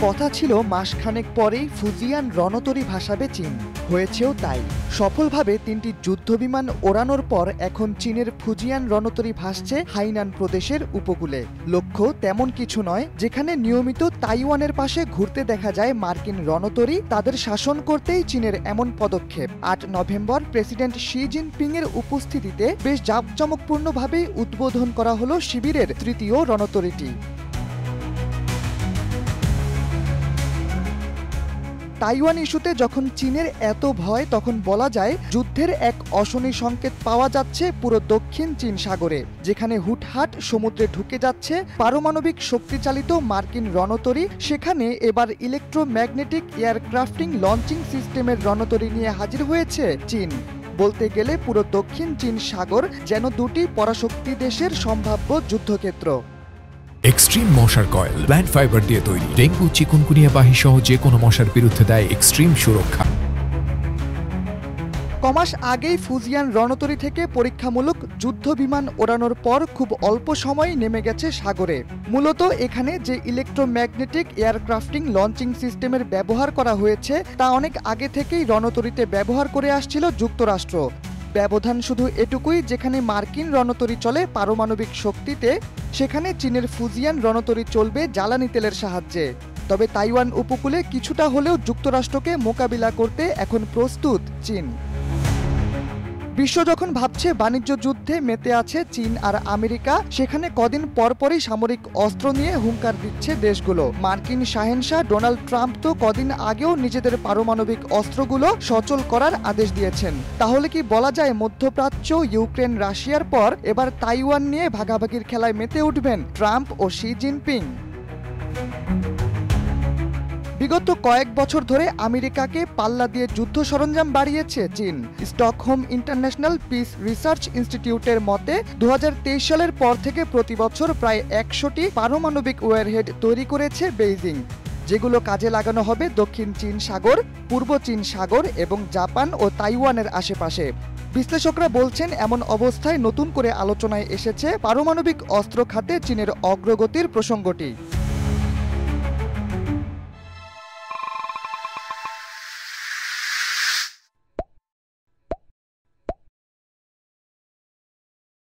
কথা ছিল মাসখানেক পরেই ফুজিয়ান রণতরী ভাসাবে চীন, হয়েছেও তাই। সফলভাবে ৩টি যুদ্ধবিমান ওড়ানোর পর এখন চীনের ফুজিয়ান রণতরী ভাসছে হাইনান প্রদেশের উপকূলে। লক্ষ্য তেমন কিছু নয়, যেখানে নিয়মিত তাইওয়ানের পাশে ঘুরতে দেখা যায় মার্কিন রণতরী, তাদের শাসন করতেই চীনের এমন পদক্ষেপ। ৮ নভেম্বর প্রেসিডেন্ট শি জিনপিং এর উপস্থিতিতে বেশ জাঁকজমকপূর্ণভাবেই উদ্বোধন করা হলো শিবিরের ৩য় রণতরীটি। তাইওয়ান ইস্যুতে যখন চীনের এত ভয়, তখন বলা যায় যুদ্ধের এক অশনি সংকেত পাওয়া যাচ্ছে পুরো দক্ষিণ চীন সাগরে, যেখানে হুটহাট সমুদ্রে ঢুকে যাচ্ছে পারমাণবিক শক্তিচালিত মার্কিন রণতরী। সেখানে এবার ইলেকট্রোম্যাগনেটিক এয়ারক্রাফটিং লঞ্চিং সিস্টেমের রণতরী নিয়ে হাজির হয়েছে চীন। বলতে গেলে পুরো দক্ষিণ চীন সাগর যেন দুটি পরাশক্তি দেশের সম্ভাব্য যুদ্ধক্ষেত্র। এক্সট্রিম মশার কয়েল প্ল্যান্ট ফাইবার দিয়ে তৈরি, ডেঙ্গু, চিকুনগুনিয়া বাহি সহ যে কোনো মশার বিরুদ্ধে দেয় এক্সট্রিম সুরক্ষা। কমাস আগেই ফুজিয়ান রণতরী থেকে পরীক্ষামূলক যুদ্ধ বিমান ওড়ানোর পর খুব অল্প সময়ই নেমে গেছে সাগরে। মূলত এখানে যে ইলেকট্রোম্যাগনেটিক এয়ারক্রাফটিং লঞ্চিং সিস্টেমের ব্যবহার করা হয়েছে তা অনেক আগে থেকেই রণতরীতে ব্যবহার করে আসছিল যুক্তরাষ্ট্র। ব্যবধান শুধু এটুকুই, যেখানে মার্কিন রণতরী চলে পারমাণবিক শক্তিতে, সেখানে চীনের ফুজিয়ান রণতরী চলবে জ্বালানি তেলের সাহায্যে। তবে তাইওয়ান উপকূলে কিছুটা হলেও যুক্তরাষ্ট্রকে মোকাবিলা করতে এখন প্রস্তুত চীন। বিশ্ব যখন ভাবছে বাণিজ্য যুদ্ধে মেতে আছে চীন আর আমেরিকা, সেখানে কদিন পরপরই সামরিক অস্ত্র নিয়ে হুঙ্কার দিচ্ছে দেশগুলো। মার্কিন শাহেনশাহ ডোনাল্ড ট্রাম্প তো কদিন আগেও নিজেদের পারমাণবিক অস্ত্রগুলো সচল করার আদেশ দিয়েছেন। তাহলে কি বলা যায় মধ্যপ্রাচ্য, ইউক্রেন, রাশিয়ার পর এবার তাইওয়ান নিয়ে ভাগাভাগির খেলায় মেতে উঠবেন ট্রাম্প ও শি জিনপিং? বিগত কয়েক বছর ধরে আমেরিকাকে পাল্লা দিয়ে যুদ্ধ সরঞ্জাম বাড়িয়েছে চীন। স্টকহোম ইন্টারন্যাশনাল পিস রিসার্চ ইনস্টিটিউটের মতে ২০২৩ সালের পর থেকে প্রতি বছর প্রায় ১০০টি পারমাণবিক ওয়ারহেড তৈরি করেছে বেইজিং, যেগুলো কাজে লাগানো হবে দক্ষিণ চীন সাগর, পূর্ব চীন সাগর এবং জাপান ও তাইওয়ানের আশেপাশে। বিশ্লেষকরা বলছেন, এমন অবস্থায় নতুন করে আলোচনায় এসেছে পারমাণবিক অস্ত্র খাতে চীনের অগ্রগতির প্রসঙ্গটি।